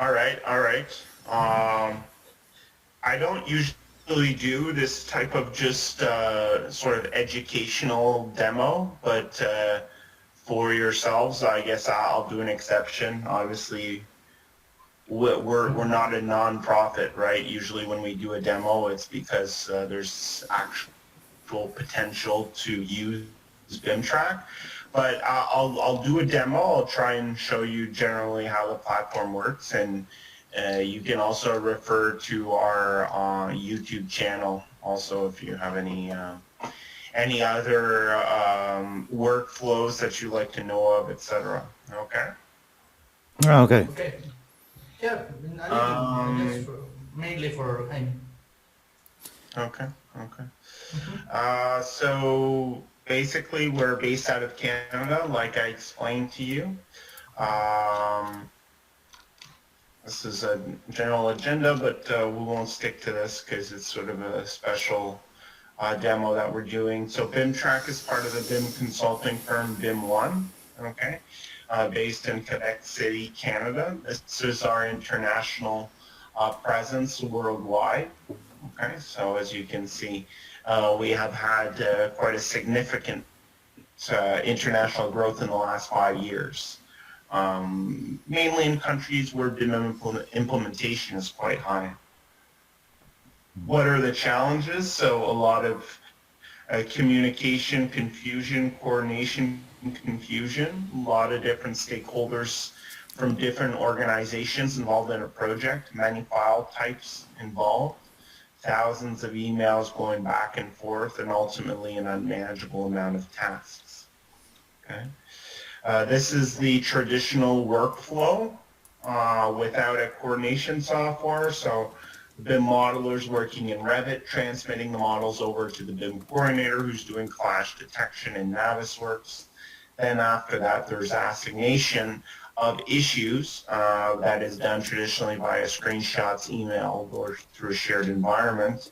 All right, all right. I don't usually do this type of just sort of educational demo, but for yourselves, I guess I'll do an exception. Obviously, we're not a non-profit, right? Usually when we do a demo, it's because there's actual potential to use BIMTrack. But I'll do a demo. I'll try and show you generally how the platform works, and you can also refer to our YouTube channel also if you have any other workflows that you like to know of, etc. Okay. Okay. Okay. Yeah, I mean, that's mainly for Jaime. Okay. Okay. So basically, we're based out of Canada, like I explained to you. This is a general agenda, but we won't stick to this because it's sort of a special demo that we're doing. So BIMTrack is part of the BIM consulting firm BIM1, okay, based in Quebec City, Canada. This is our international presence worldwide. Okay, so as you can see, we have had quite a significant international growth in the last 5 years. Mainly in countries where BIM implementation is quite high. What are the challenges? So a lot of communication confusion, coordination confusion, a lot of different stakeholders from different organizations involved in a project, many file types involved, thousands of emails going back and forth, and ultimately an unmanageable amount of tasks. Okay. This is the traditional workflow without a coordination software. So the BIM modeler is working in Revit, transmitting the models over to the BIM coordinator who's doing clash detection in Navisworks. Then after that, there's assignation of issues that is done traditionally via screenshots, email, or through a shared environment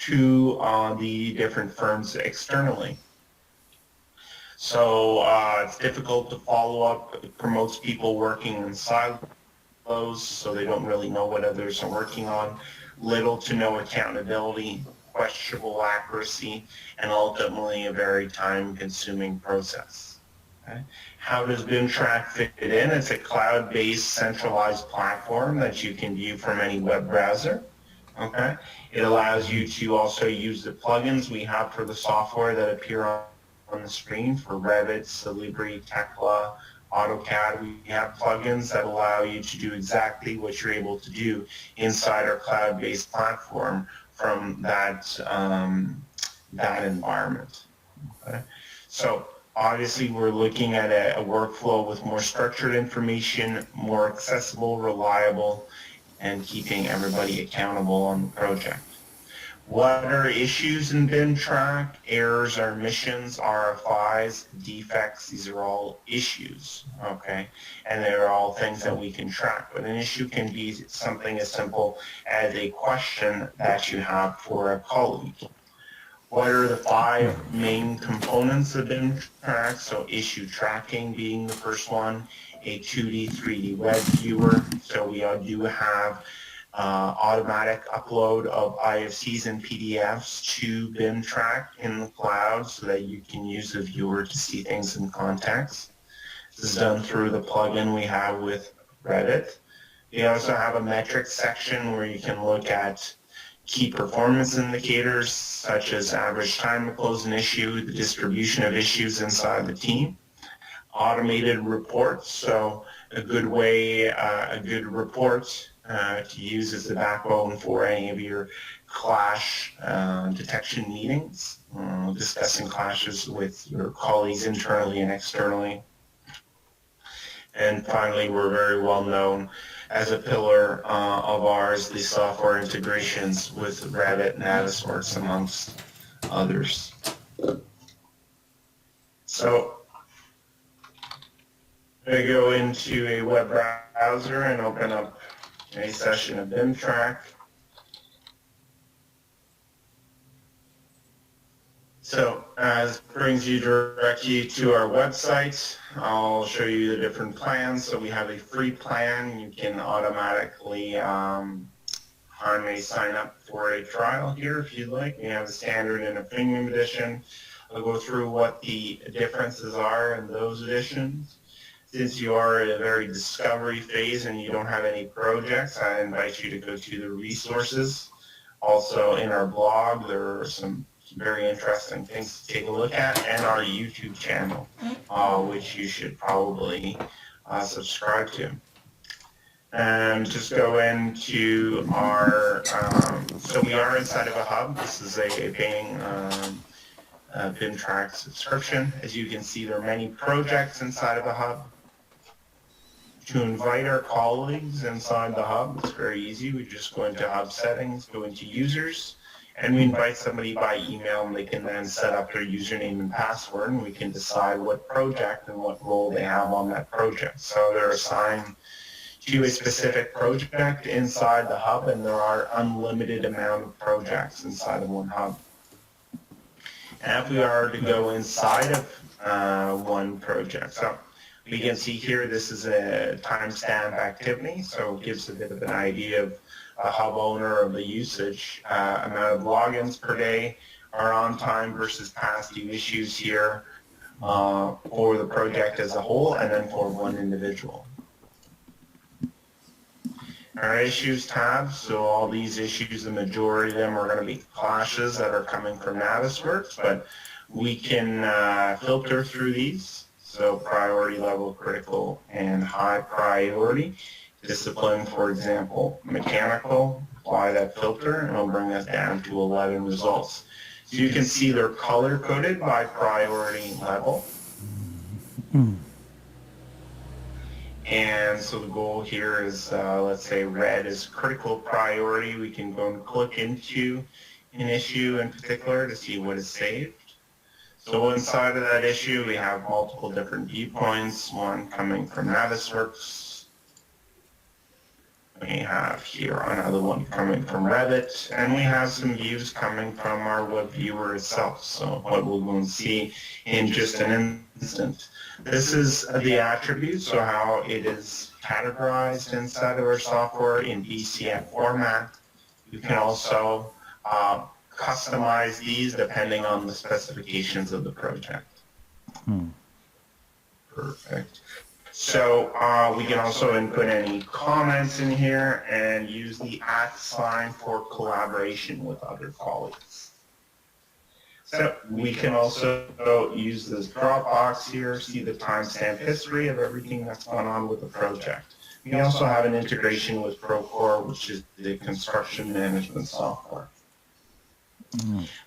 to the different firms externally. So it's difficult to follow up. It promotes people working in silos, so they don't really know what others are working on. Little to no accountability, questionable accuracy, and ultimately a very time-consuming process. Okay. How does BIMTrack fit in? It's a cloud-based centralized platform that you can view from any web browser. Okay. It allows you to also use the plugins we have for the software that appear on the screen for Revit, Solibri, Tekla, AutoCAD. We have plugins that allow you to do exactly what you're able to do inside our cloud-based platform from that environment. Okay. So obviously we're looking at a workflow with more structured information, more accessible, reliable, and keeping everybody accountable on the project. What are issues in BIMTrack? Errors, omissions, RFIs, defects, these are all issues, okay? And they're all things that we can track. But an issue can be something as simple as a question that you have for a colleague. What are the 5 main components of BIMTrack? So issue tracking being the first one, a 2D, 3D web viewer. So we do have automatic upload of IFCs and PDFs to BIMTrack in the cloud so that you can use the viewer to see things in context. This is done through the plugin we have with Revit. We also have a metrics section where you can look at key performance indicators such as average time to close an issue, the distribution of issues inside the team. Automated reports, so a good way, a good report to use as the backbone for any of your clash detection meetings, discussing clashes with your colleagues internally and externally. And finally, we're very well known as a pillar of ours, the software integrations with Revit and Navisworks, amongst others. So I'm going to go into a web browser and open up a session of BIMTrack. So this brings you directly to our website. I'll show you the different plans. So we have a free plan. You can automatically sign up for a trial here if you'd like. We have a standard and a premium edition. I'll go through what the differences are in those editions. Since you are in a very discovery phase and you don't have any projects, I invite you to go to the resources. Also in our blog, there are some very interesting things to take a look at, and our YouTube channel, which you should probably subscribe to. And just go into our, so we are inside of a hub. This is a BIMTrack subscription. As you can see, there are many projects inside of a hub. To invite our colleagues inside the hub, it's very easy. We just go into hub settings, go into users, and we invite somebody by email, and they can then set up their username and password, and we can decide what project and what role they have on that project. So they're assigned to a specific project inside the hub, and there are unlimited amount of projects inside of one hub. And if we are to go inside of one project, so we can see here this is a timestamp activity, so it gives a bit of an idea of a hub owner of the usage, amount of logins per day are on time versus past due issues here for the project as a whole, and then for one individual. Our issues tab, so all these issues, the majority of them are going to be clashes that are coming from Navisworks, but we can filter through these. So priority level, critical, and high priority. Discipline, for example, mechanical, apply that filter, and it'll bring us down to 11 results. So you can see they're color-coded by priority level. And so the goal here is, let's say red is critical priority. We can go and click into an issue in particular to see what is saved. So inside of that issue, we have multiple different viewpoints, one coming from Navisworks. We have here another one coming from Revit, and we have some views coming from our web viewer itself. So what we're going to see in just an instant. This is the attributes, so how it is categorized inside of our software in BCM format. You can also customize these depending on the specifications of the project. Perfect. So we can also input any comments in here and use the @ sign for collaboration with other colleagues. So we can also use this drop box here, see the timestamp history of everything that's gone on with the project. We also have an integration with Procore, which is the construction management software.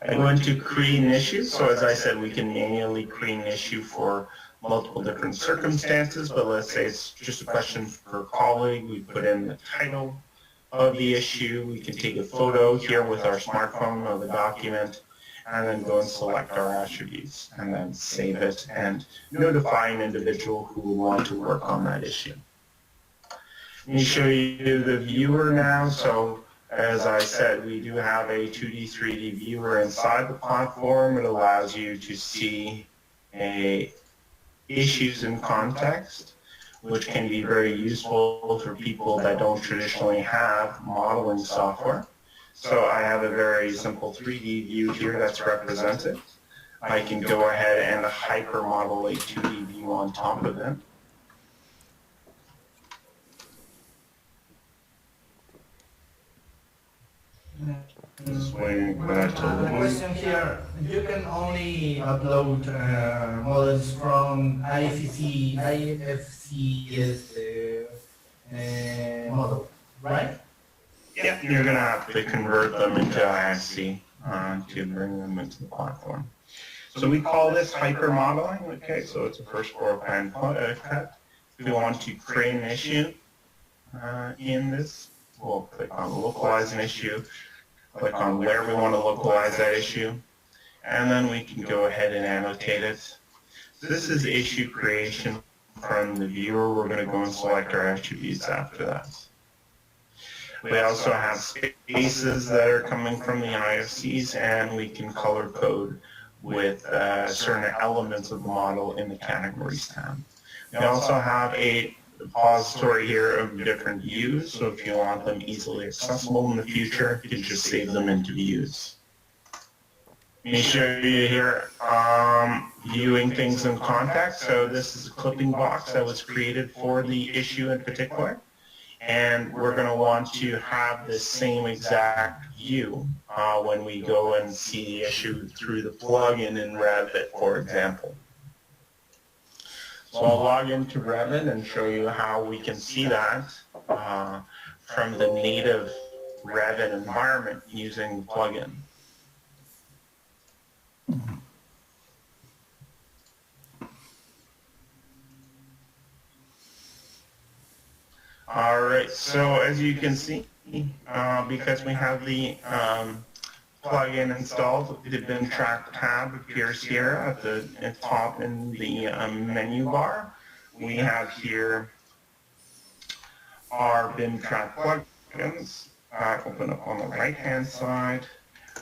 I go into create an issue. So as I said, we can manually create an issue for multiple different circumstances, but let's say it's just a question for a colleague. We put in the title of the issue. We can take a photo here with our smartphone of the document, and then go and select our attributes, and then save it and notify an individual who will want to work on that issue. Let me show you the viewer now. So as I said, we do have a 2D, 3D viewer inside the platform. It allows you to see issues in context, which can be very useful for people that don't traditionally have modeling software. So I have a very simple 3D view here that's represented. I can go ahead and hypermodel a 2D view on top of it. Just waiting for that to The load. question here, you can only upload models from IFC is the model, right? Yeah, you're going to have to convert them into IFC to bring them into the platform. So we call this hypermodeling. Okay, so it's a first floor plan cut. If we want to create an issue in this, we'll click on localize an issue, click on where we want to localize that issue, and then we can go ahead and annotate it. So this is issue creation from the viewer. We're going to go and select our attributes after that. We also have spaces that are coming from the IFCs, and we can color code with certain elements of the model in the categories tab. We also have a repository here of different views, so if you want them easily accessible in the future, you can just save them into views. Let me show you here viewing things in context. So this is a clipping box that was created for the issue in particular. And we're going to want to have the same exact view when we go and see the issue through the plugin in Revit, for example. So I'll log into Revit and show you how we can see that from the native Revit environment using the plugin. All right, so as you can see, because we have the plugin installed, the BIMTrack tab appears here at the top in the menu bar. We have here our BIMTrack plugins open up on the right-hand side.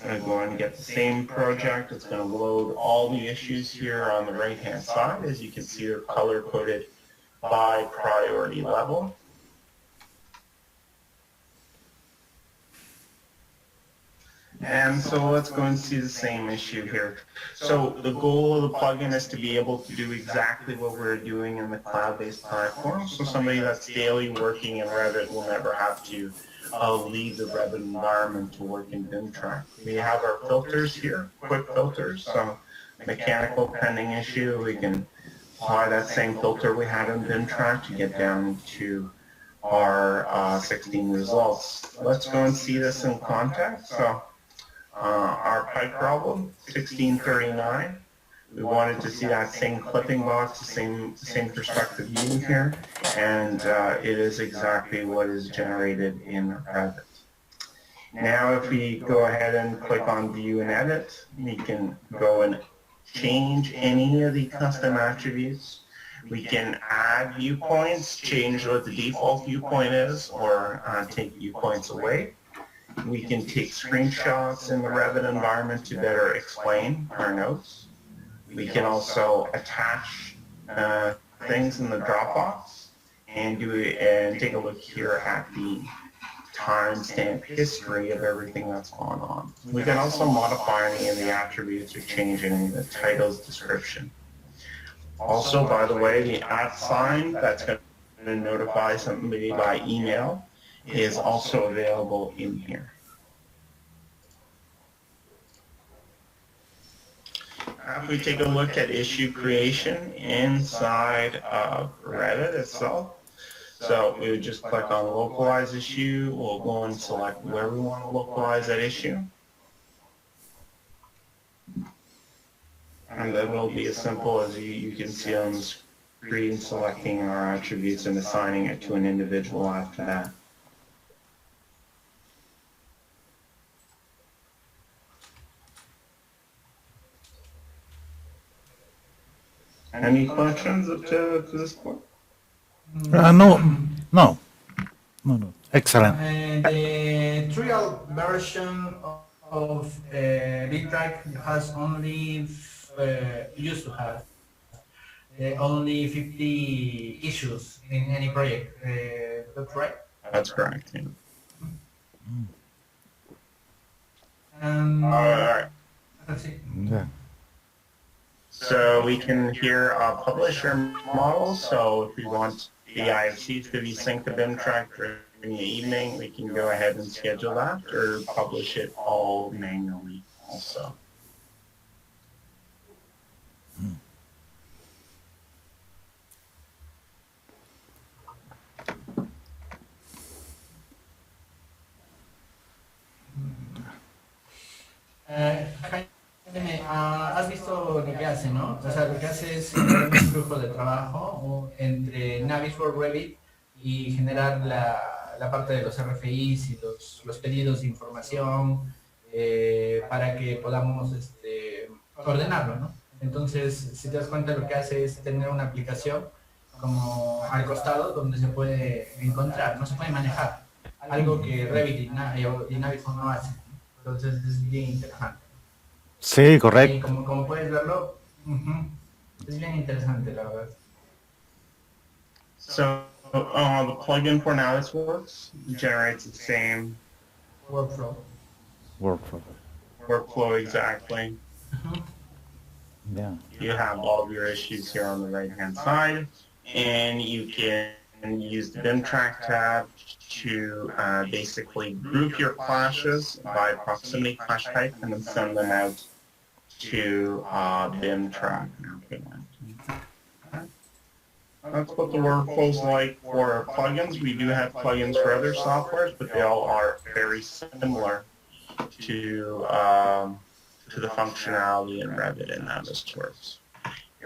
I'm going to go and get the same project. It's going to load all the issues here on the right-hand side. As you can see, they're color-coded by priority level. And so let's go and see the same issue here. So the goal of the plugin is to be able to do exactly what we're doing in the cloud-based platform. So somebody that's daily working in Revit will never have to leave the Revit environment to work in BIMTrack. We have our filters here, quick filters. So mechanical pending issue, we can apply that same filter we had in BIMTrack to get down to our 16 results. Let's go and see this in context. So our pipe problem, 1639. We wanted to see that same clipping box, the same perspective view here, and it is exactly what is generated in Revit. Now if we go ahead and click on View and Edit, we can go and change any of the custom attributes. We can add viewpoints, change what the default viewpoint is, or take viewpoints away. We can take screenshots in the Revit environment to better explain our notes. We can also attach things in the Dropbox and take a look here at the timestamp history of everything that's gone on. We can also modify any of the attributes or change any of the title's description. Also, by the way, the @ sign that's going to notify somebody by email is also available in here. If we take a look at issue creation inside of Revit itself, so we would just click on localize issue. We'll go and select where we want to localize that issue. And then it'll be as simple as you can see on the screen, selecting our attributes and assigning it to an individual after that. Any questions up to this point? No. Excellent. The trial version of BIMTrack has only, used to have, only 50 issues in any project. That's right? That's correct. Yeah. All right. That's it. Yeah. So we can here publish our models. So if we want the IFC to be synced to BIMTrack during the evening, we can go ahead and schedule that or publish it all manually also. Jaime, has visto lo que hace, ¿no? O sea, lo que hace es generar un flujo de trabajo entre Navisworks Revit y generar la parte de los RFIs y los pedidos de información para que podamos ordenarlo, ¿no? Entonces, si te das cuenta, lo que hace es tener una aplicación como al costado donde se puede encontrar, no se puede manejar, algo que Revit y Navisworks no hacen. Entonces, es bien interesante. Sí, Y correcto. como puedes verlo, es bien interesante, la verdad. So the plugin for now this works generates the same Workflow. Workflow. workflow exactly. Yeah. You have all of your issues here on the right-hand side, and you can use the BIMTrack tab to basically group your clashes by proximity clash type and then send them out to BIMTrack. That's what the workflow's like for plugins. We do have plugins for other softwares, but they all are very similar to the functionality in Revit and how this works.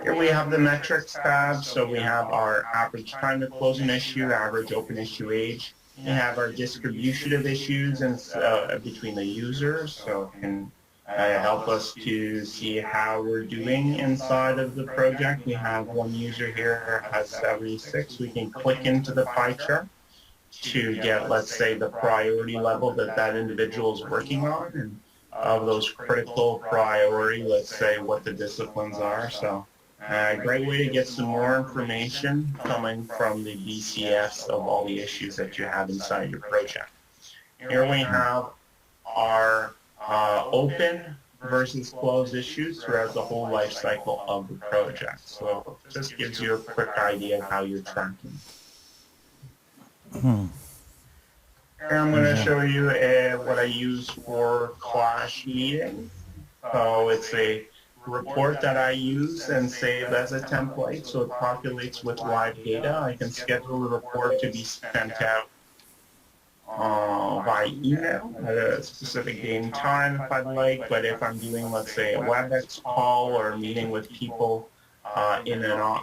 Here we have the metrics tab, so we have our average time to close an issue, average open issue age. We have our distribution of issues and between the users, so it can help us to see how we're doing inside of the project. We have one user here has 76. We can click into the pie chart to get, let's say, the priority level that that individual is working on, and of those critical priority, let's say what the disciplines are. So a great way to get some more information coming from the BCS of all the issues that you have inside your project. Here we have our open versus closed issues throughout the whole life cycle of the project. So it just gives you a quick idea of how you're tracking. Here I'm going to show you what I use for clash meetings. So it's a report that I use and save as a template, so it populates with live data. I can schedule the report to be sent out by email at a specific date and time if I'd like, but if I'm doing, let's say, a WebEx call or a meeting with people in a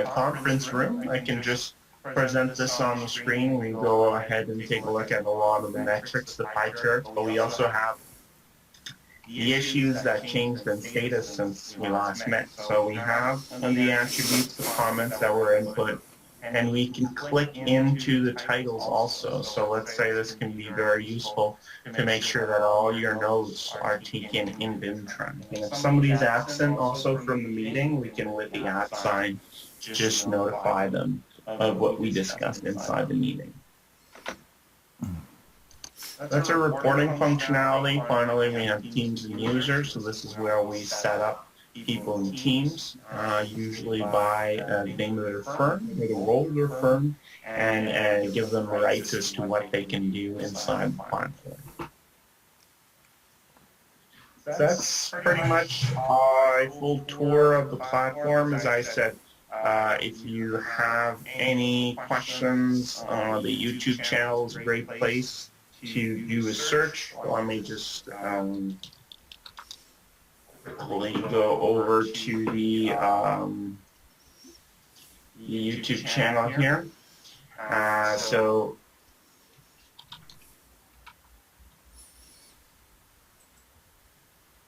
conference room, I can just present this on the screen. We go ahead and take a look at a lot of the metrics, the pie charts, but we also have the issues that changed in status since we last met. So we have the attributes, the comments that were input, and we can click into the titles also. So let's say this can be very useful to make sure that all your notes are taken in BIMTrack. And if somebody's absent also from the meeting, we can, with the @ sign, just notify them of what we discussed inside the meeting. That's a reporting functionality. Finally, we have teams and users. So this is where we set up people in teams, usually by the name of their firm, or the role of their firm, and give them rights as to what they can do inside the platform. That's pretty much a full tour of the platform. As I said, if you have any questions, the YouTube channel is a great place to do a search. Let me just quickly go over to the YouTube channel here. So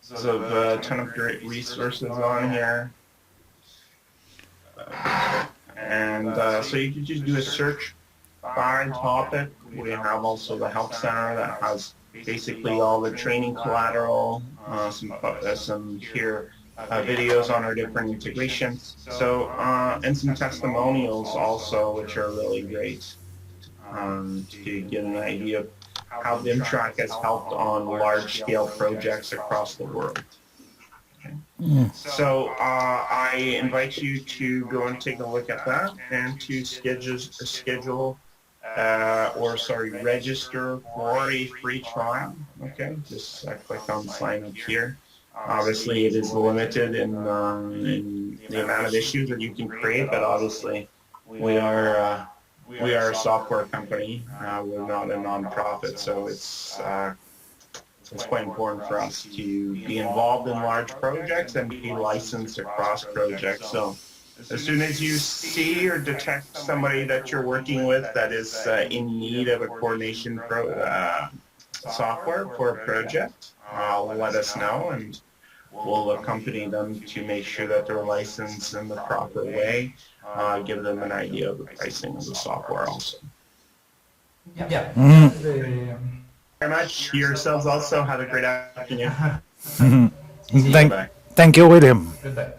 there's a ton of great resources on here. And so you can just do a search by topic. We have also the Help Center that has basically all the training collateral, some here videos on our different integrations. So, and some testimonials also, which are really great to get an idea of how BIMTrack has helped on large-scale projects across the world. So I invite you to go and take a look at that and to register for a free trial. Okay, just click on sign up here. Obviously, it is limited in the amount of issues that you can create, but obviously, we are a software company. We're not a nonprofit, so it's quite important for us to be involved in large projects and be licensed across projects. So as soon as you see or detect somebody that you're working with that is in need of a coordination software for a project, let us know, and we'll accompany them to make sure that they're licensed in the proper way, give them an idea of the pricing of the software also. Yeah. much. Yourselves also have a great afternoon. Thank, Bye. thank you, William. Goodbye.